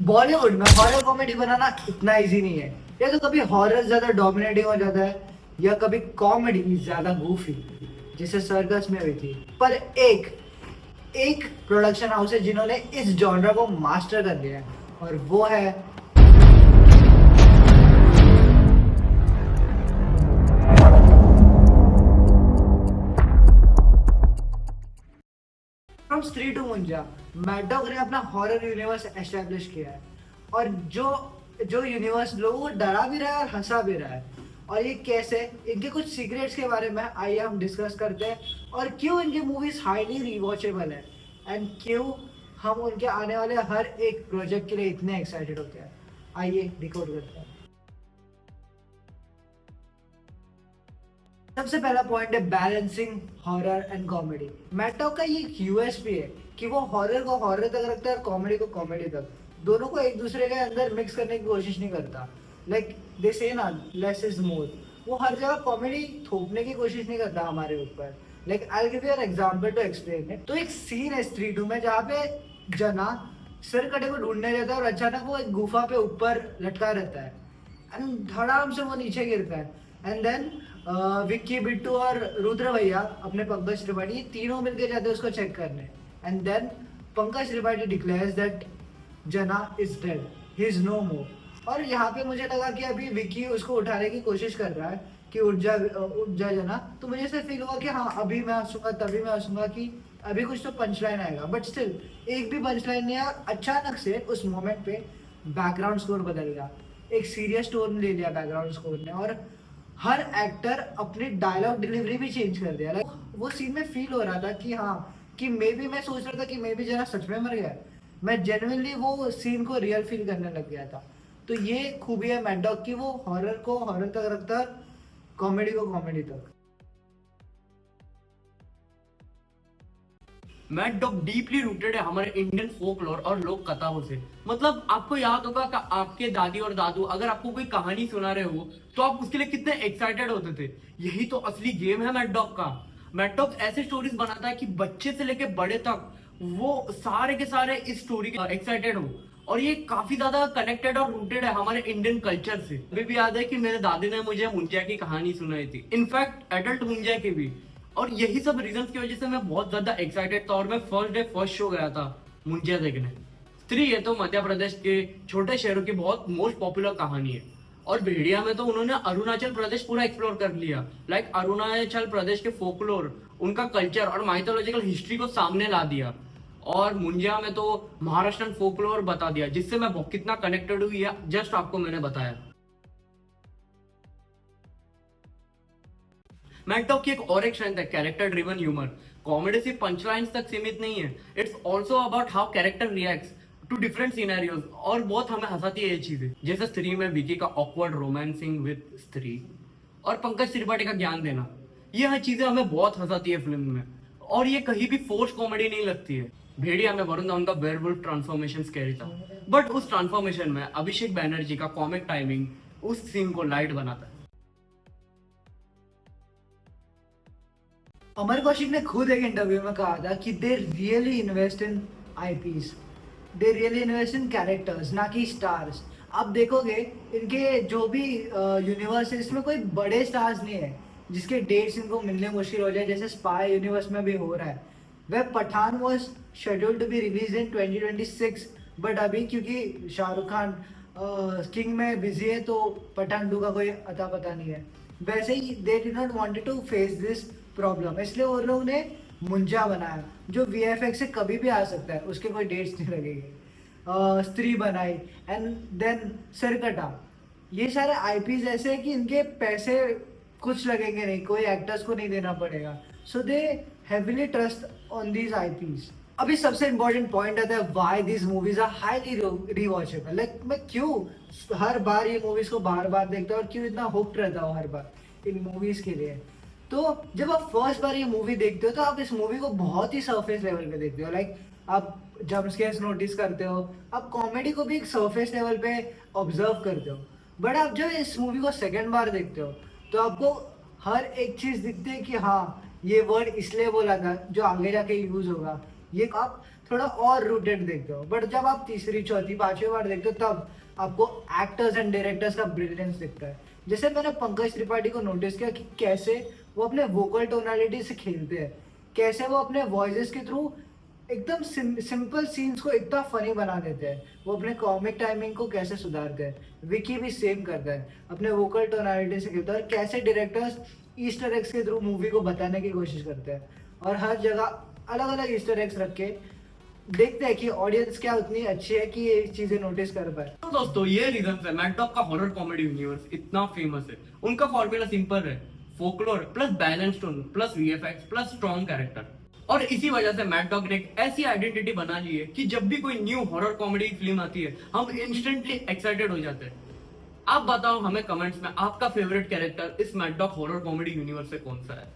बॉलीवुड में horror comedy बनाना इतना easy नहीं है। या तो कभी हॉरर ज्यादा डोमिनेटिंग हो जाता है या कभी कॉमेडी ज्यादा गूफी, जैसे सर्कस में हुई थी। पर एक एक प्रोडक्शन हाउस है जिन्होंने इस जॉनरा को मास्टर कर लिया है, और वो है फ्रॉम स्त्री टू मुंजा। मैड डॉग ने अपना हॉरर यूनिवर्स एस्टेब्लिश किया है, और जो जो यूनिवर्स लोगों को डरा भी रहा है और हंसा भी रहा है। और ये कैसे, इनके कुछ सीक्रेट्स के बारे में आइए हम डिस्कस करते हैं, और क्यों इनकी मूवीज हाईली रिवॉचेबल है, एंड क्यों हम उनके आने वाले हर एक प्रोजेक्ट के लिए इतने एक्साइटेड होते हैं। आइए डिकोड करते हैं। सबसे पहला पॉइंट है बैलेंसिंग हॉरर एंड कॉमेडी। मैटॉक का ये यूएसपी है कि वो हॉरर को हॉरर तक रखता है और कॉमेडी को कॉमेडी तक। दोनों को एक दूसरे के अंदर मिक्स करने की कोशिश नहीं करता। लाइक दे से ना, लेस इज मोर। वो हर जगह कॉमेडी थोपने की कोशिश नहीं करता हमारे ऊपर। Like I give you an example to explain it. तो एक सीन है स्त्री टू में जहाँ पे जना सिर कटे को ढूंढने जाता है और अचानक वो एक गुफा पे ऊपर लटका रहता है, एंड धड़ाम से वो नीचे गिरता है। एंड देन विक्की, बिट्टू और रुद्र भैया अपने पंकज त्रिपाठी, ये तीनों मिलके जाते हैं उसको चेक करने। And then Pankaj Tripathi declares that जना is dead, he is no more. और यहाँ पे मुझे लगा कि अभी विक्की उसको उठाने की कोशिश कर रहा है कि उठ जा जना। तो मुझे ऐसे फील हुआ कि हाँ, अभी मैं हंसूंगा, तभी मैं हंसूंगा कि अभी कुछ तो पंच लाइन आएगा। बट स्टिल एक भी पंच लाइन नहीं आया। अचानक से उस मोमेंट पे बैकग्राउंड स्कोर बदल गया, एक सीरियस टोन ले लिया बैकग्राउंड स्कोर ने, और हर एक्टर अपनी डायलॉग डिलीवरी भी चेंज कर दिया। लाइक वो सीन में फील हो रहा था कि हाँ, कि मे बी मैं सोच रहा था कि मे बी जरा सच में मर गया। मैं जेन्युइनली वो सीन को रियल फील करने लग गया था। तो ये खूबी है मैड डॉग की, वो हॉरर को हॉरर तक रखता है, कॉमेडी को कॉमेडी तक। मैड डॉग डीपली रूटेड है हमारे इंडियन फोकलोर और लोक कथाओं से। मतलब आपको याद होगा कि आपके दादी और दादू अगर आपको कोई कहानी सुना रहे हो तो आप उसके लिए कितने एक्साइटेड होते थे। यही तो असली गेम है मैड डॉग का। मैड डॉग ऐसे स्टोरीज बनाता है कि बच्चे से लेके बड़े तक वो सारे के सारे इस स्टोरी के एक्साइटेड हो। और ये काफी ज्यादा कनेक्टेड और रूटेड है हमारे इंडियन कल्चर से। अभी भी याद है कि मेरे दादी ने मुझे मुंजिया की कहानी सुनाई थी, इनफैक्ट एडल्ट मुंजिया की भी। और यही सब रीजंस की वजह से मैं बहुत ज्यादा एक्साइटेड था और मैं फर्स्ट डे फर्स्ट शो गया था मुंजिया देखने। स्त्री है तो मध्य प्रदेश के छोटे शहरों की बहुत मोस्ट पॉपुलर कहानी है। और भेड़िया में तो उन्होंने अरुणाचल प्रदेश पूरा एक्सप्लोर कर लिया। लाइक अरुणाचल प्रदेश के फोकलोर, उनका कल्चर और माइथोलॉजिकल हिस्ट्री को सामने ला दिया। और मुंजिया में तो महाराष्ट्रन फोकलोर बता दिया, जिससे मैं कितना कनेक्टेड हुई है जस्ट आपको मैंने बताया। मैड डॉग की एक और एक स्ट्रेंथ है कैरेक्टर ड्रिवन ह्यूमर। कॉमेडी सिर्फ पंच लाइन्स तक सीमित नहीं है, it's also about how character reacts to different scenarios. और बहुत हमें हंसाती है ये चीजें, जैसे स्त्री में विकी का ऑकवर्ड रोमांसिंग विद स्त्री और पंकज त्रिपाठी का ज्ञान देना। ये हर चीजें हमें बहुत हंसाती है फिल्म में, और ये कहीं भी फोर्स कॉमेडी नहीं लगती है। भेड़िया में वरुण धवन का वेयरवुल्फ ट्रांसफॉर्मेशन स्कैरी था, बट उस ट्रांसफॉर्मेशन में अभिषेक बैनर्जी का कॉमिक टाइमिंग उस सीन को लाइट बनाता है। अमर कौशिक ने खुद एक इंटरव्यू में कहा था कि they really invest in IPs, they really invest in characters, ना कि स्टार्स। आप देखोगे इनके जो भी यूनिवर्स है, इसमें कोई बड़े स्टार्स नहीं है जिसके डेट्स इनको मिलने मुश्किल हो जाए, जैसे स्पाई यूनिवर्स में भी हो रहा है। वह Pathaan was scheduled to be release in 2026, but अभी क्योंकि शाहरुख खान किंग में बिजी है तो पठान 2 का कोई अता पता नहीं है। वैसे ही they did not wanted to face this problem, इसलिए उन लोगों ने मुंजा बनाया जो वीएफएक्स से कभी भी आ सकता है, उसके कोई डेट्स नहीं लगेंगे। स्त्री बनाई, एंड देन सरकटा। ये सारे आईपीज ऐसे हैं कि इनके पैसे कुछ लगेंगे नहीं, कोई एक्टर्स को नहीं देना पड़ेगा। So they heavily trust on these IPs. अभी सबसे इंपॉर्टेंट पॉइंट आता है why these movies are highly rewatchable. Like मैं क्यों हर बार ये मूवीज को बार बार देखता हूँ और क्यों इतना हुक्ड रहता हूँ हर बार इन मूवीज के लिए। तो जब आप फर्स्ट बार ये मूवी देखते हो तो आप इस मूवी को बहुत ही सरफेस लेवल पे देखते हो। लाइक आप जंप स्केयर्स नोटिस करते हो, आप कॉमेडी को भी एक सरफेस लेवल पे ऑब्जर्व करते हो। बट आप जब इस मूवी को सेकंड बार देखते हो तो आपको हर एक चीज दिखती है कि हाँ, ये वर्ड इसलिए बोला था जो आगे जाके यूज होगा। ये आप थोड़ा और रूटेड देखते हो, बट जब आप तीसरी चौथी पांचवी बार देखते हो तब आपको एक्टर्स एंड डायरेक्टर्स का ब्रिलियंस दिखता है। जैसे मैंने पंकज त्रिपाठी को नोटिस किया कि कैसे वो अपने वोकल टोनालिटी से खेलते हैं, कैसे वो अपने वॉइसेस के थ्रू एकदम सिंपल सीन्स को इतना फनी बना देते हैं, वो अपने कॉमिक टाइमिंग को कैसे सुधारते हैं। विकी भी सेम करता है, अपने वोकल टोनालिटी से खेलता है, कैसे डायरेक्टर्स ईस्टर एग्स के थ्रू मूवी को बताने की कोशिश करते हैं और हर जगह अलग अलग ईस्टर एग्स रख के देखते हैं कि ऑडियंस क्या उतनी अच्छी है कि ये चीजें नोटिस कर पाए। तो दोस्तों ये रीजन है मैड डॉग का हॉरर कॉमेडी यूनिवर्स इतना फेमस है। उनका फॉर्मूला सिंपल है, folklore plus balance tone plus VFX plus strong character. और इसी वजह से मैड डॉग ने एक ऐसी आइडेंटिटी बना ली है कि जब भी कोई न्यू हॉरर कॉमेडी फिल्म आती है हम इंस्टेंटली एक्साइटेड हो जाते हैं। आप बताओ हमें कमेंट्स में आपका फेवरेट कैरेक्टर इस mad dog horror comedy universe से कौन सा है।